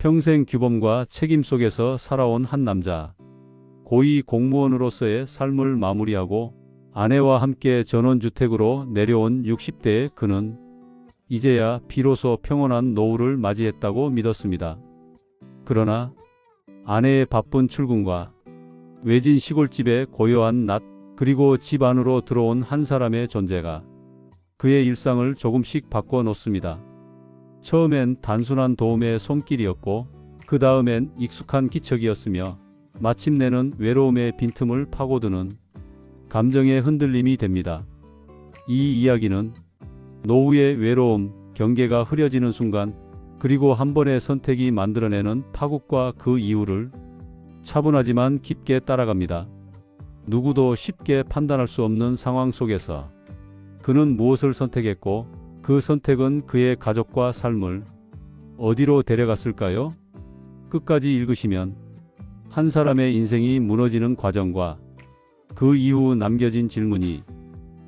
평생 규범과 책임 속에서 살아온 한 남자. 고위 공무원으로서의 삶을 마무리하고 아내와 함께 전원주택으로 내려온 60대의 그는 이제야 비로소 평온한 노후를 맞이했다고 믿었습니다. 그러나 아내의 바쁜 출근과 외진 시골집의 고요한 낮, 그리고 집 안으로 들어온 한 사람의 존재가 그의 일상을 조금씩 바꿔놓습니다. 처음엔 단순한 도움의 손길이었고 그 다음엔 익숙한 기척이었으며 마침내는 외로움의 빈틈을 파고드는 감정의 흔들림이 됩니다. 이 이야기는 노후의 외로움, 경계가 흐려지는 순간, 그리고 한 번의 선택이 만들어내는 파국과 그 이유를 차분하지만 깊게 따라갑니다. 누구도 쉽게 판단할 수 없는 상황 속에서 그는 무엇을 선택했고 그 선택은 그의 가족과 삶을 어디로 데려갔을까요? 끝까지 읽으시면 한 사람의 인생이 무너지는 과정과 그 이후 남겨진 질문이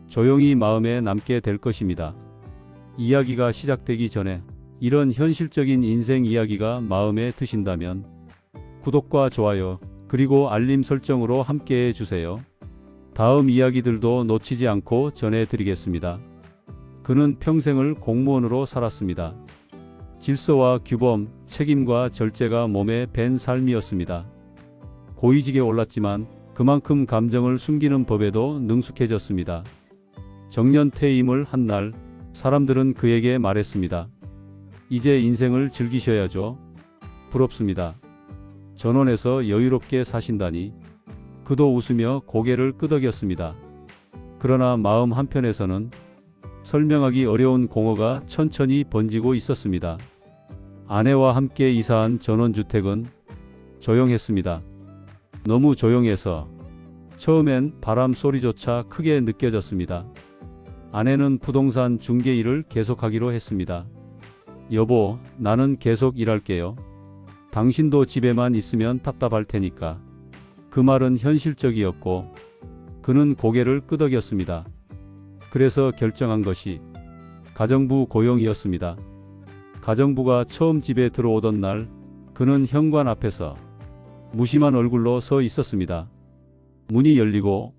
조용히 마음에 남게 될 것입니다. 이야기가 시작되기 전에 이런 현실적인 인생 이야기가 마음에 드신다면 구독과 좋아요, 그리고 알림 설정으로 함께해 주세요. 다음 이야기들도 놓치지 않고 전해드리겠습니다. 그는 평생을 공무원으로 살았습니다. 질서와 규범, 책임과 절제가 몸에 밴 삶이었습니다. 고위직에 올랐지만 그만큼 감정을 숨기는 법에도 능숙해졌습니다. 정년 퇴임을 한 날, 사람들은 그에게 말했습니다. 이제 인생을 즐기셔야죠. 부럽습니다. 전원에서 여유롭게 사신다니. 그도 웃으며 고개를 끄덕였습니다. 그러나 마음 한편에서는 설명하기 어려운 공허가 천천히 번지고 있었습니다. 아내와 함께 이사한 전원주택은 조용했습니다. 너무 조용해서 처음엔 바람 소리조차 크게 느껴졌습니다. 아내는 부동산 중개 일을 계속하기로 했습니다. 여보, 나는 계속 일할게요. 당신도 집에만 있으면 답답할 테니까. 그 말은 현실적이었고 그는 고개를 끄덕였습니다. 그래서 결정한 것이 가정부 고용이었습니다. 가정부가 처음 집에 들어오던 날, 그는 현관 앞에서 무심한 얼굴로 서 있었습니다. 문이 열리고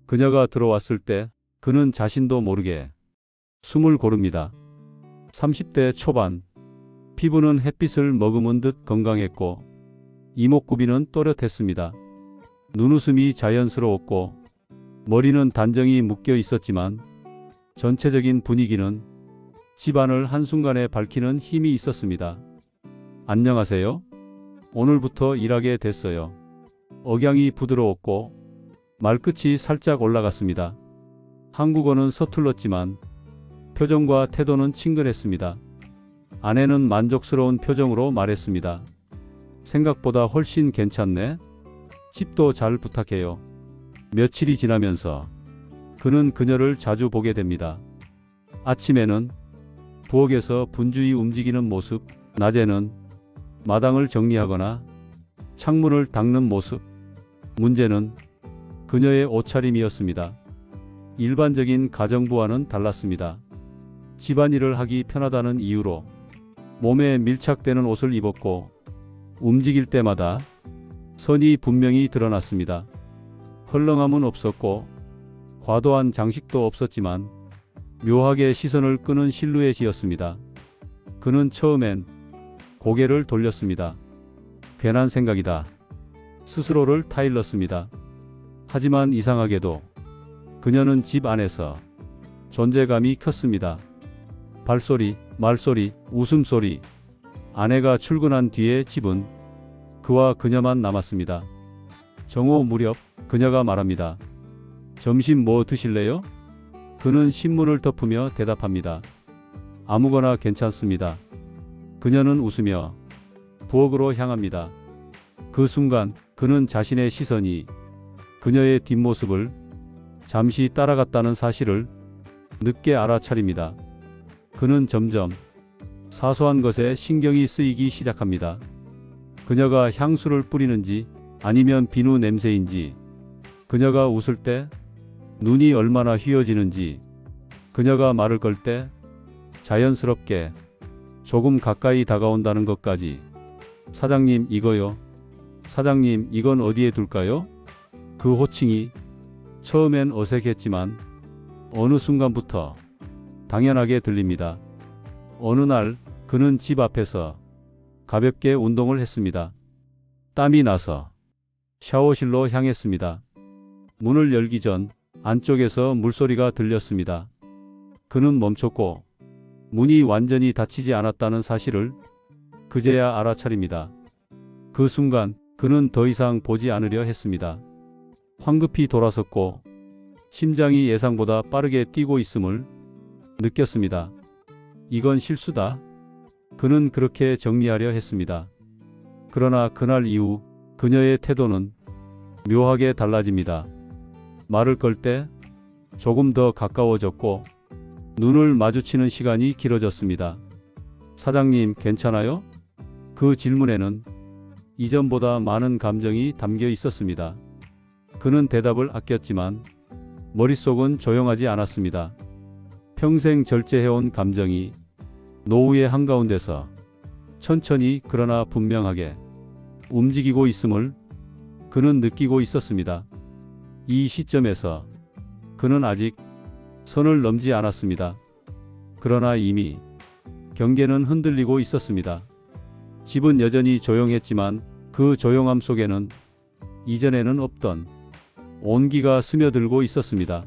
그녀가 들어왔을 때 그는 자신도 모르게 숨을 고릅니다. 30대 초반, 피부는 햇빛을 머금은 듯 건강했고 이목구비는 또렷했습니다. 눈웃음이 자연스러웠고 머리는 단정히 묶여 있었지만 전체적인 분위기는 집안을 한순간에 밝히는 힘이 있었습니다. 안녕하세요. 오늘부터 일하게 됐어요. 억양이 부드러웠고 말끝이 살짝 올라갔습니다. 한국어는 서툴렀지만 표정과 태도는 친근했습니다. 아내는 만족스러운 표정으로 말했습니다. 생각보다 훨씬 괜찮네. 집도 잘 부탁해요. 며칠이 지나면서 그는 그녀를 자주 보게 됩니다. 아침에는 부엌에서 분주히 움직이는 모습, 낮에는 마당을 정리하거나 창문을 닦는 모습. 문제는 그녀의 옷차림이었습니다. 일반적인 가정부와는 달랐습니다. 집안일을 하기 편하다는 이유로 몸에 밀착되는 옷을 입었고 움직일 때마다 선이 분명히 드러났습니다. 헐렁함은 없었고 과도한 장식도 없었지만 묘하게 시선을 끄는 실루엣이었습니다. 그는 처음엔 고개를 돌렸습니다. 괜한 생각이다. 스스로를 타일렀습니다. 하지만 이상하게도 그녀는 집 안에서 존재감이 컸습니다. 발소리, 말소리, 웃음소리. 아내가 출근한 뒤에 집은 그와 그녀만 남았습니다. 정오 무렵 그녀가 말합니다. 점심 뭐 드실래요? 그는 신문을 덮으며 대답합니다. 아무거나 괜찮습니다. 그녀는 웃으며 부엌으로 향합니다. 그 순간 그는 자신의 시선이 그녀의 뒷모습을 잠시 따라갔다는 사실을 늦게 알아차립니다. 그는 점점 사소한 것에 신경이 쓰이기 시작합니다. 그녀가 향수를 뿌리는지 아니면 비누 냄새인지, 그녀가 웃을 때 눈이 얼마나 휘어지는지, 그녀가 말을 걸 때 자연스럽게 조금 가까이 다가온다는 것까지 사장님, 이거요. 사장님, 이건 어디에 둘까요? 그 호칭이 처음엔 어색했지만 어느 순간부터 당연하게 들립니다. 어느 날 그는 집 앞에서 가볍게 운동을 했습니다. 땀이 나서 샤워실로 향했습니다. 문을 열기 전 안쪽에서 물소리가 들렸습니다. 그는 멈췄고 문이 완전히 닫히지 않았다는 사실을 그제야 알아차립니다. 그 순간 그는 더 이상 보지 않으려 했습니다. 황급히 돌아섰고 심장이 예상보다 빠르게 뛰고 있음을 느꼈습니다. 이건 실수다. 그는 그렇게 정리하려 했습니다. 그러나 그날 이후 그녀의 태도는 묘하게 달라집니다. 말을 걸 때 조금 더 가까워졌고 눈을 마주치는 시간이 길어졌습니다. 사장님, 괜찮아요? 그 질문에는 이전보다 많은 감정이 담겨 있었습니다. 그는 대답을 아꼈지만 머릿속은 조용하지 않았습니다. 평생 절제해온 감정이 노후의 한가운데서 천천히 그러나 분명하게 움직이고 있음을 그는 느끼고 있었습니다. 이 시점에서 그는 아직 선을 넘지 않았습니다. 그러나 이미 경계는 흔들리고 있었습니다. 집은 여전히 조용했지만 그 조용함 속에는 이전에는 없던 온기가 스며들고 있었습니다.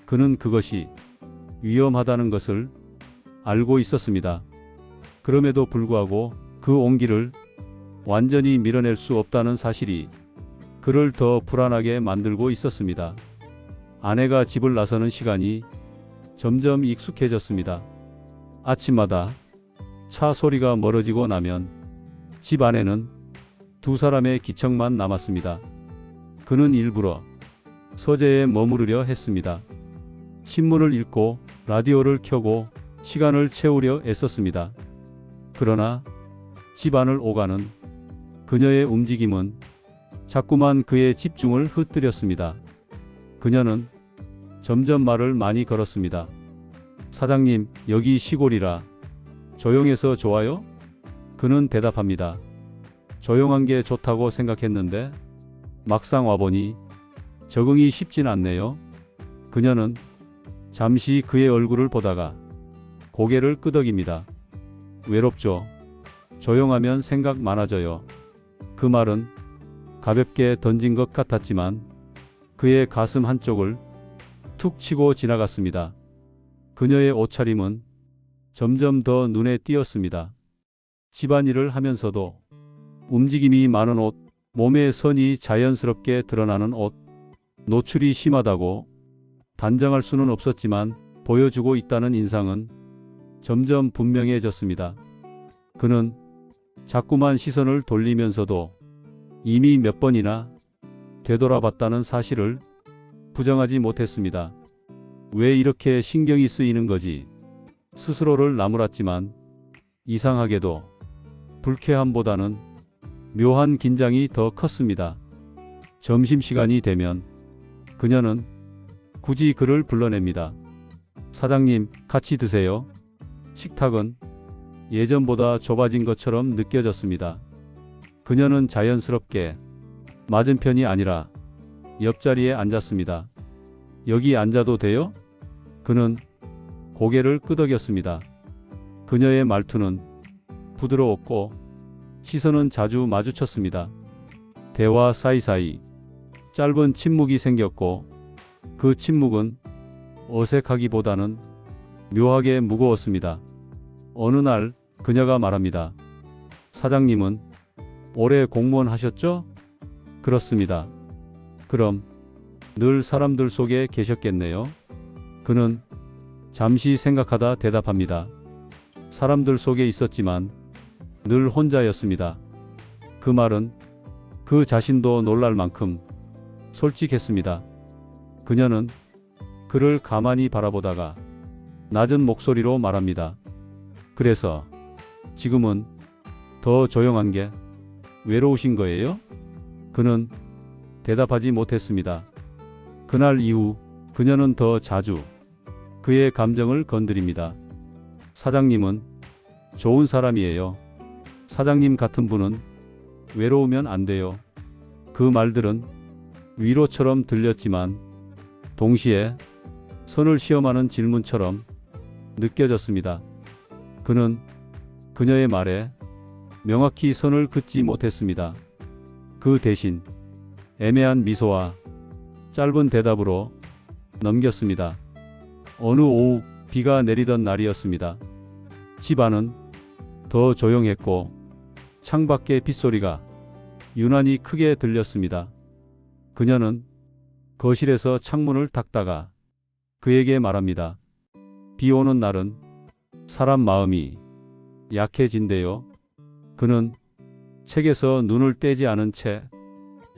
그는 그것이 위험하다는 것을 알고 있었습니다. 그럼에도 불구하고 그 온기를 완전히 밀어낼 수 없다는 사실이 그를 더 불안하게 만들고 있었습니다. 아내가 집을 나서는 시간이 점점 익숙해졌습니다. 아침마다 차 소리가 멀어지고 나면 집 안에는 두 사람의 기척만 남았습니다. 그는 일부러 서재에 머무르려 했습니다. 신문을 읽고 라디오를 켜고 시간을 채우려 애썼습니다. 그러나 집 안을 오가는 그녀의 움직임은 자꾸만 그의 집중을 흩뜨렸습니다. 그녀는 점점 말을 많이 걸었습니다. 사장님, 여기 시골이라 조용해서 좋아요? 그는 대답합니다. 조용한 게 좋다고 생각했는데 막상 와보니 적응이 쉽진 않네요. 그녀는 잠시 그의 얼굴을 보다가 고개를 끄덕입니다. 외롭죠. 조용하면 생각 많아져요. 그 말은 가볍게 던진 것 같았지만 그의 가슴 한쪽을 툭 치고 지나갔습니다. 그녀의 옷차림은 점점 더 눈에 띄었습니다. 집안일을 하면서도 움직임이 많은 옷, 몸의 선이 자연스럽게 드러나는 옷, 노출이 심하다고 단정할 수는 없었지만 보여주고 있다는 인상은 점점 분명해졌습니다. 그는 자꾸만 시선을 돌리면서도 이미 몇 번이나 되돌아봤다는 사실을 부정하지 못했습니다. 왜 이렇게 신경이 쓰이는 거지? 스스로를 나무랐지만 이상하게도 불쾌함보다는 묘한 긴장이 더 컸습니다. 점심시간이 되면 그녀는 굳이 그를 불러냅니다. 사장님, 같이 드세요. 식탁은 예전보다 좁아진 것처럼 느껴졌습니다. 그녀는 자연스럽게 맞은편이 아니라 옆자리에 앉았습니다. 여기 앉아도 돼요? 그는 고개를 끄덕였습니다. 그녀의 말투는 부드러웠고 시선은 자주 마주쳤습니다. 대화 사이사이 짧은 침묵이 생겼고 그 침묵은 어색하기보다는 묘하게 무거웠습니다. 어느 날 그녀가 말합니다. 사장님은 올해 공무원 하셨죠? 그렇습니다. 그럼 늘 사람들 속에 계셨겠네요. 그는 잠시 생각하다 대답합니다. 사람들 속에 있었지만 늘 혼자였습니다. 그 말은 그 자신도 놀랄 만큼 솔직했습니다. 그녀는 그를 가만히 바라보다가 낮은 목소리로 말합니다. 그래서 지금은 더 조용한 게 외로우신 거예요? 그는 대답하지 못했습니다. 그날 이후 그녀는 더 자주 그의 감정을 건드립니다. 사장님은 좋은 사람이에요. 사장님 같은 분은 외로우면 안 돼요. 그 말들은 위로처럼 들렸지만 동시에 선을 시험하는 질문처럼 느껴졌습니다. 그는 그녀의 말에 명확히 선을 긋지 못했습니다. 그 대신 애매한 미소와 짧은 대답으로 넘겼습니다. 어느 오후 비가 내리던 날이었습니다. 집 안은 더 조용했고 창밖의 빗소리가 유난히 크게 들렸습니다. 그녀는 거실에서 창문을 닫다가 그에게 말합니다. 비 오는 날은 사람 마음이 약해진대요. 그는 책에서 눈을 떼지 않은 채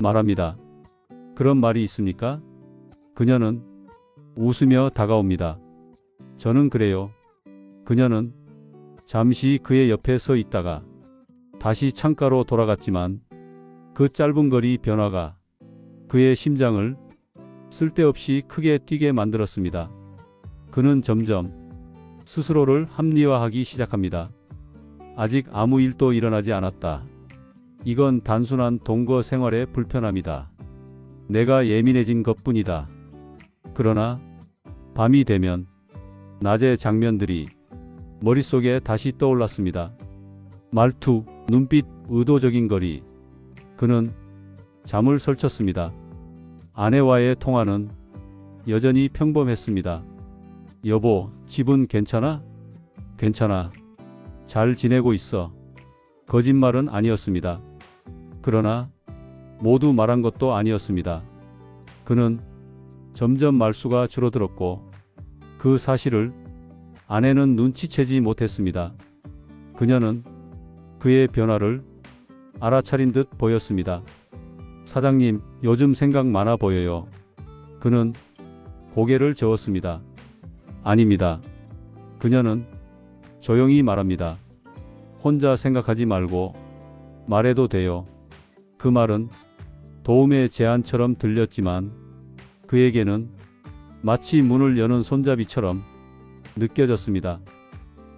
말합니다. 그런 말이 있습니까? 그녀는 웃으며 다가옵니다. 저는 그래요. 그녀는 잠시 그의 옆에 서 있다가 다시 창가로 돌아갔지만 그 짧은 거리 변화가 그의 심장을 쓸데없이 크게 뛰게 만들었습니다. 그는 점점 스스로를 합리화하기 시작합니다. 아직 아무 일도 일어나지 않았다. 이건 단순한 동거 생활의 불편함이다. 내가 예민해진 것뿐이다. 그러나 밤이 되면 낮의 장면들이 머릿속에 다시 떠올랐습니다. 말투, 눈빛, 의도적인 거리. 그는 잠을 설쳤습니다. 아내와의 통화는 여전히 평범했습니다. 여보, 집은 괜찮아? 괜찮아. 잘 지내고 있어. 거짓말은 아니었습니다. 그러나 모두 말한 것도 아니었습니다. 그는 점점 말수가 줄어들었고 그 사실을 아내는 눈치채지 못했습니다. 그녀는 그의 변화를 알아차린 듯 보였습니다. 사장님, 요즘 생각 많아 보여요. 그는 고개를 저었습니다. 아닙니다. 그녀는 조용히 말합니다. 혼자 생각하지 말고 말해도 돼요. 그 말은 도움의 제안처럼 들렸지만 그에게는 마치 문을 여는 손잡이처럼 느껴졌습니다.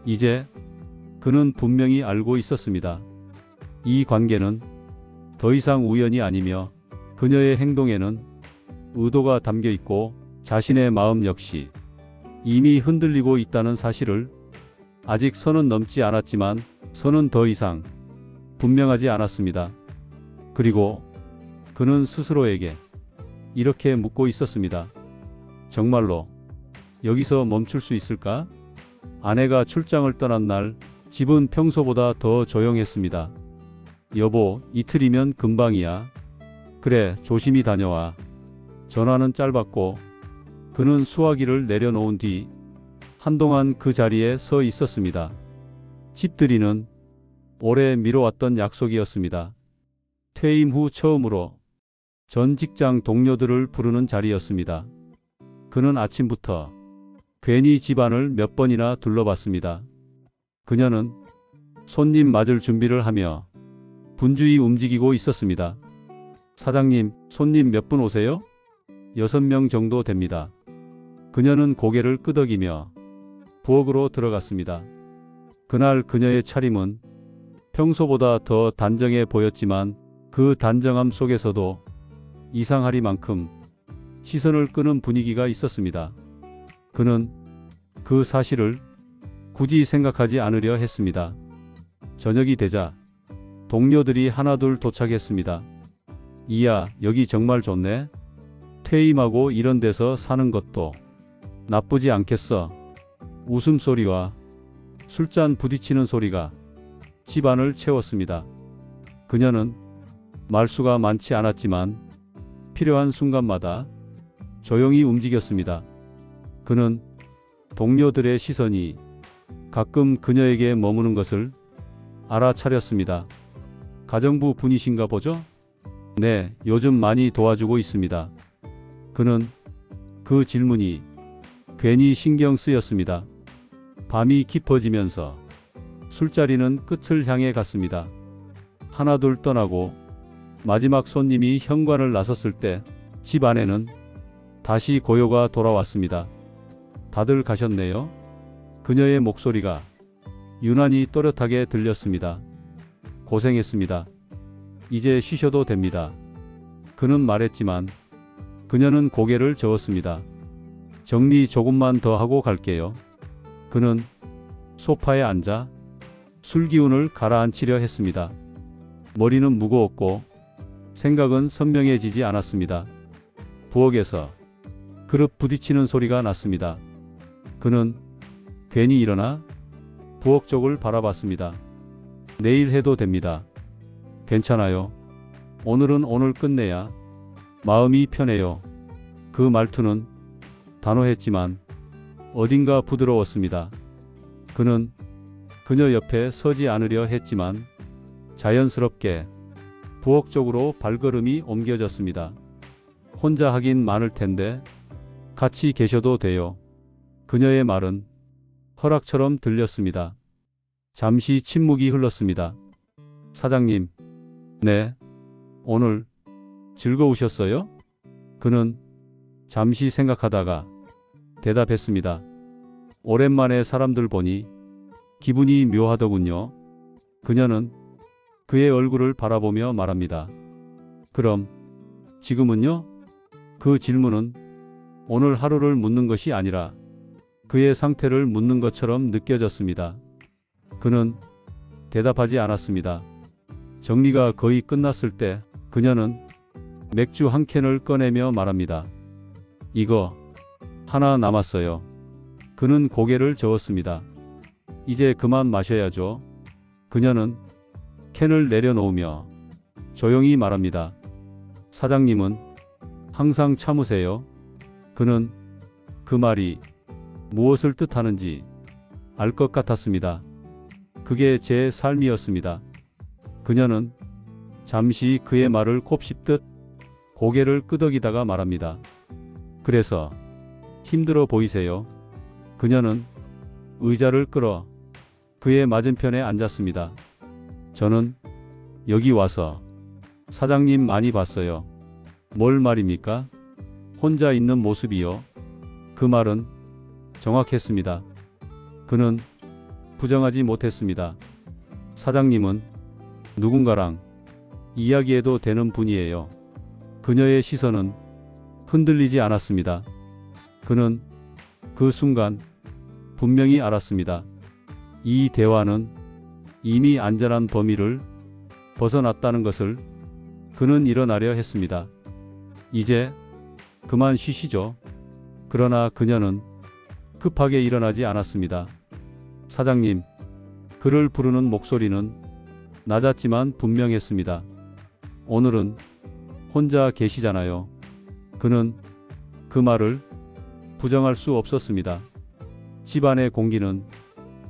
이제 그는 분명히 알고 있었습니다. 이 관계는 더 이상 우연이 아니며 그녀의 행동에는 의도가 담겨 있고 자신의 마음 역시 이미 흔들리고 있다는 사실을 아직 선은 넘지 않았지만 선은 더 이상 분명하지 않았습니다. 그리고 그는 스스로에게 이렇게 묻고 있었습니다. 정말로 여기서 멈출 수 있을까? 아내가 출장을 떠난 날 집은 평소보다 더 조용했습니다. 여보, 이틀이면 금방이야. 그래, 조심히 다녀와. 전화는 짧았고 그는 수화기를 내려놓은 뒤 한동안 그 자리에 서 있었습니다. 집들이는 오래 미뤄왔던 약속이었습니다. 퇴임 후 처음으로 전 직장 동료들을 부르는 자리였습니다. 그는 아침부터 괜히 집안을 몇 번이나 둘러봤습니다. 그녀는 손님 맞을 준비를 하며 분주히 움직이고 있었습니다. 사장님, 손님 몇 분 오세요? 6명 정도 됩니다. 그녀는 고개를 끄덕이며 부엌으로 들어갔습니다. 그날 그녀의 차림은 평소보다 더 단정해 보였지만 그 단정함 속에서도 이상하리만큼 시선을 끄는 분위기가 있었습니다. 그는 그 사실을 굳이 생각하지 않으려 했습니다. 저녁이 되자 동료들이 하나둘 도착했습니다. 이야, 여기 정말 좋네. 퇴임하고 이런 데서 사는 것도 나쁘지 않겠어. 웃음소리와 술잔 부딪히는 소리가 집안을 채웠습니다. 그녀는 말수가 많지 않았지만 필요한 순간마다 조용히 움직였습니다. 그는 동료들의 시선이 가끔 그녀에게 머무는 것을 알아차렸습니다. 가정부 분이신가 보죠? 네, 요즘 많이 도와주고 있습니다. 그는 그 질문이 괜히 신경 쓰였습니다. 밤이 깊어지면서 술자리는 끝을 향해 갔습니다. 하나둘 떠나고 마지막 손님이 현관을 나섰을 때 집 안에는 다시 고요가 돌아왔습니다. 다들 가셨네요. 그녀의 목소리가 유난히 또렷하게 들렸습니다. 고생했습니다. 이제 쉬셔도 됩니다. 그는 말했지만 그녀는 고개를 저었습니다. 정리 조금만 더 하고 갈게요. 그는 소파에 앉아 술 기운을 가라앉히려 했습니다. 머리는 무거웠고 생각은 선명해지지 않았습니다. 부엌에서 그릇 부딪히는 소리가 났습니다. 그는 괜히 일어나 부엌 쪽을 바라봤습니다. 내일 해도 됩니다. 괜찮아요. 오늘은 오늘 끝내야 마음이 편해요. 그 말투는 단호했지만 어딘가 부드러웠습니다. 그는 그녀 옆에 서지 않으려 했지만 자연스럽게 부엌 쪽으로 발걸음이 옮겨졌습니다. 혼자 하긴 많을 텐데 같이 계셔도 돼요. 그녀의 말은 허락처럼 들렸습니다. 잠시 침묵이 흘렀습니다. 사장님, 네, 오늘 즐거우셨어요? 그는 잠시 생각하다가 대답했습니다. 오랜만에 사람들 보니 기분이 묘하더군요. 그녀는 그의 얼굴을 바라보며 말합니다. 그럼 지금은요? 그 질문은 오늘 하루를 묻는 것이 아니라 그의 상태를 묻는 것처럼 느껴졌습니다. 그는 대답하지 않았습니다. 정리가 거의 끝났을 때 그녀는 맥주 한 캔을 꺼내며 말합니다. 이거 하나 남았어요. 그는 고개를 저었습니다. 이제 그만 마셔야죠. 그녀는 캔을 내려놓으며 조용히 말합니다. 사장님은 항상 참으세요. 그는 그 말이 무엇을 뜻하는지 알 것 같았습니다. 그게 제 삶이었습니다. 그녀는 잠시 그의 말을 곱씹듯 고개를 끄덕이다가 말합니다. 그래서 힘들어 보이세요? 그녀는 의자를 끌어 그의 맞은편에 앉았습니다. 저는 여기 와서 사장님 많이 봤어요. 뭘 말입니까? 혼자 있는 모습이요. 그 말은 정확했습니다. 그는 부정하지 못했습니다. 사장님은 누군가랑 이야기해도 되는 분이에요. 그녀의 시선은 흔들리지 않았습니다. 그는 그 순간 분명히 알았습니다. 이 대화는 이미 안전한 범위를 벗어났다는 것을. 그는 일어나려 했습니다. 이제 그만 쉬시죠. 그러나 그녀는 급하게 일어나지 않았습니다. 사장님, 그를 부르는 목소리는 낮았지만 분명했습니다. 오늘은 혼자 계시잖아요. 그는 그 말을 부정할 수 없었습니다. 집안의 공기는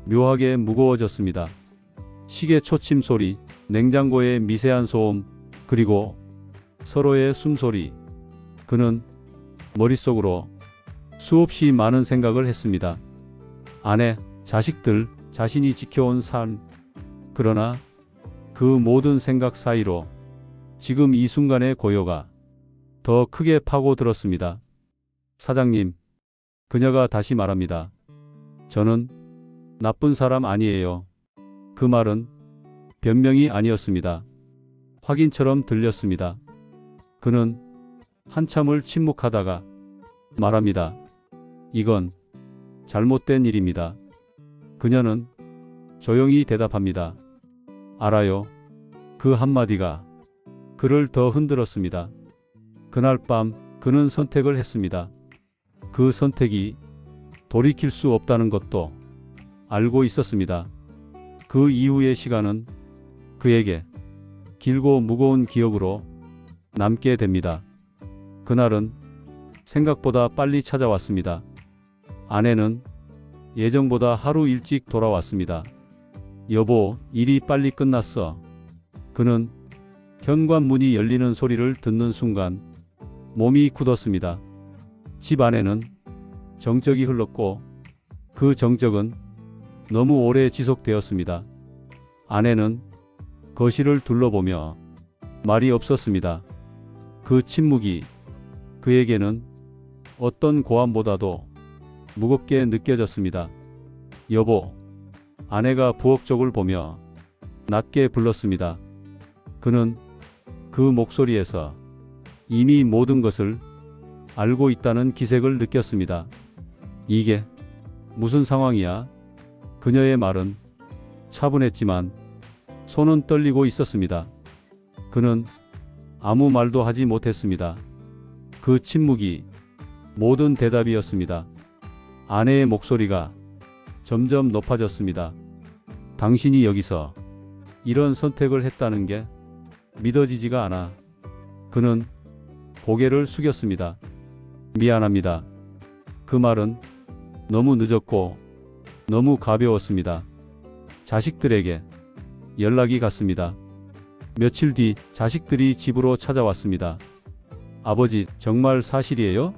묘하게 무거워졌습니다. 시계 초침 소리, 냉장고의 미세한 소음, 그리고 서로의 숨소리. 그는 머릿속으로 수없이 많은 생각을 했습니다. 아내, 자식들, 자신이 지켜온 삶. 그러나 그 모든 생각 사이로 지금 이 순간의 고요가 더 크게 파고들었습니다. 사장님, 그녀가 다시 말합니다. 저는 나쁜 사람 아니에요. 그 말은 변명이 아니었습니다. 확인처럼 들렸습니다. 그는 한참을 침묵하다가 말합니다. 이건 잘못된 일입니다. 그녀는 조용히 대답합니다. 알아요. 그 한마디가 그를 더 흔들었습니다. 그날 밤 그는 선택을 했습니다. 그 선택이 돌이킬 수 없다는 것도 알고 있었습니다. 그 이후의 시간은 그에게 길고 무거운 기억으로 남게 됩니다. 그날은 생각보다 빨리 찾아왔습니다. 아내는 예정보다 하루 일찍 돌아왔습니다. 여보, 일이 빨리 끝났어. 그는 현관문이 열리는 소리를 듣는 순간 몸이 굳었습니다. 집 안에는 정적이 흘렀고 그 정적은 너무 오래 지속되었습니다. 아내는 거실을 둘러보며 말이 없었습니다. 그 침묵이 그에게는 어떤 고함보다도 무겁게 느껴졌습니다. 여보, 아내가 부엌 쪽을 보며 낮게 불렀습니다. 그는 그 목소리에서 이미 모든 것을 알고 있다는 기색을 느꼈습니다. 이게 무슨 상황이야? 그녀의 말은 차분했지만 손은 떨리고 있었습니다. 그는 아무 말도 하지 못했습니다. 그 침묵이 모든 대답이었습니다. 아내의 목소리가 점점 높아졌습니다. 당신이 여기서 이런 선택을 했다는 게 믿어지지가 않아. 그는 고개를 숙였습니다. 미안합니다. 그 말은 너무 늦었고 너무 가벼웠습니다. 자식들에게 연락이 갔습니다. 며칠 뒤 자식들이 집으로 찾아왔습니다. 아버지, 정말 사실이에요?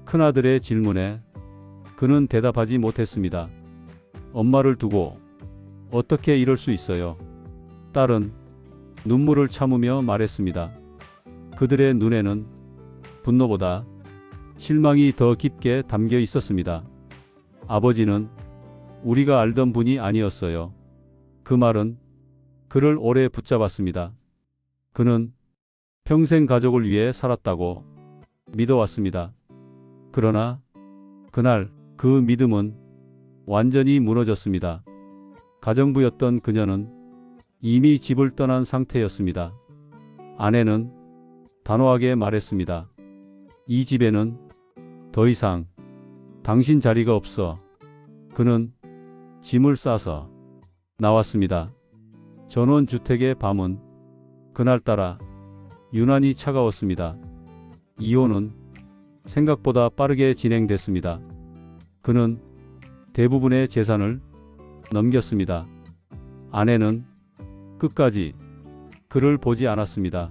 큰아들의 질문에 그는 대답하지 못했습니다. 엄마를 두고 어떻게 이럴 수 있어요? 딸은 눈물을 참으며 말했습니다. 그들의 눈에는 분노보다 실망이 더 깊게 담겨 있었습니다. 아버지는 우리가 알던 분이 아니었어요. 그 말은 그를 오래 붙잡았습니다. 그는 평생 가족을 위해 살았다고 믿어왔습니다. 그러나 그날 그 믿음은 완전히 무너졌습니다. 가정부였던 그녀는 이미 집을 떠난 상태였습니다. 아내는 단호하게 말했습니다. 이 집에는 더 이상 당신 자리가 없어. 그는 짐을 싸서 나왔습니다. 전원주택의 밤은 그날따라 유난히 차가웠습니다. 이혼은 생각보다 빠르게 진행됐습니다. 그는 대부분의 재산을 넘겼습니다. 아내는 끝까지 그를 보지 않았습니다.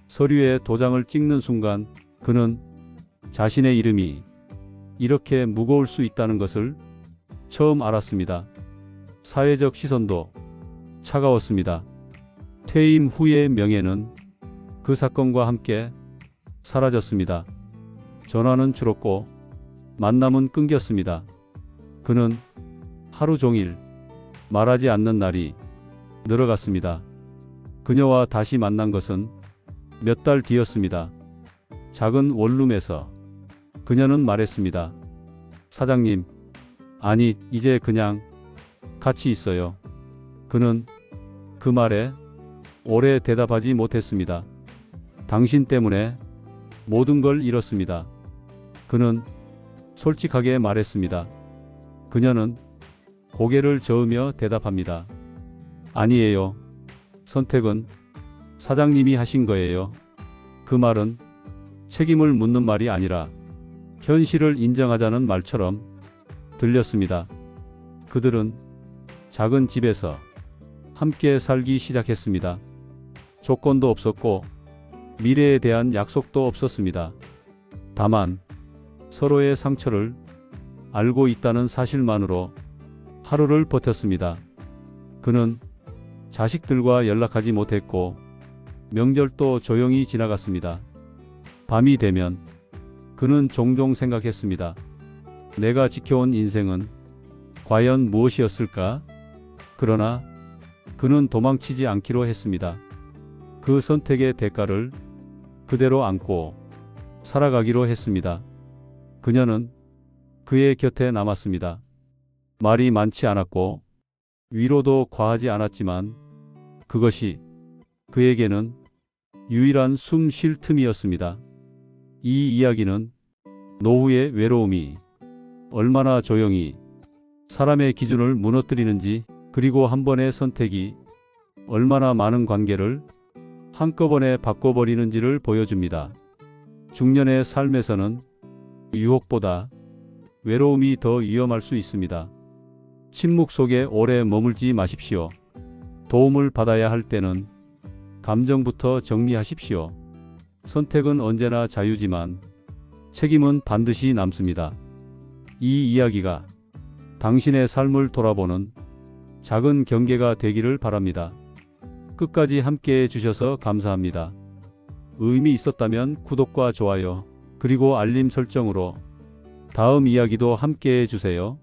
서류에 도장을 찍는 순간 그는 자신의 이름이 이렇게 무거울 수 있다는 것을 처음 알았습니다. 사회적 시선도 차가웠습니다. 퇴임 후의 명예는 그 사건과 함께 사라졌습니다. 전화는 줄었고 만남은 끊겼습니다. 그는 하루 종일 말하지 않는 날이 늘어갔습니다. 그녀와 다시 만난 것은 몇 달 뒤였습니다. 작은 원룸에서 그녀는 말했습니다. 사장님, 아니, 이제 그냥 같이 있어요. 그는 그 말에 오래 대답하지 못했습니다. 당신 때문에 모든 걸 잃었습니다. 그는 솔직하게 말했습니다. 그녀는 고개를 저으며 대답합니다. 아니에요. 선택은 사장님이 하신 거예요. 그 말은 책임을 묻는 말이 아니라 현실을 인정하자는 말처럼 들렸습니다. 그들은 작은 집에서 함께 살기 시작했습니다. 조건도 없었고 미래에 대한 약속도 없었습니다. 다만 서로의 상처를 알고 있다는 사실만으로 하루를 버텼습니다. 그는 자식들과 연락하지 못했고 명절도 조용히 지나갔습니다. 밤이 되면 그는 종종 생각했습니다. 내가 지켜온 인생은 과연 무엇이었을까? 그러나 그는 도망치지 않기로 했습니다. 그 선택의 대가를 그대로 안고 살아가기로 했습니다. 그녀는 그의 곁에 남았습니다. 말이 많지 않았고 위로도 과하지 않았지만 그것이 그에게는 유일한 숨 쉴 틈이었습니다. 이 이야기는 노후의 외로움이 얼마나 조용히 사람의 기준을 무너뜨리는지, 그리고 한 번의 선택이 얼마나 많은 관계를 한꺼번에 바꿔버리는지를 보여줍니다. 중년의 삶에서는 유혹보다 외로움이 더 위험할 수 있습니다. 침묵 속에 오래 머물지 마십시오. 도움을 받아야 할 때는 감정부터 정리하십시오. 선택은 언제나 자유지만 책임은 반드시 남습니다. 이 이야기가 당신의 삶을 돌아보는 작은 경계가 되기를 바랍니다. 끝까지 함께해 주셔서 감사합니다. 의미 있었다면 구독과 좋아요, 그리고 알림 설정으로 다음 이야기도 함께해 주세요.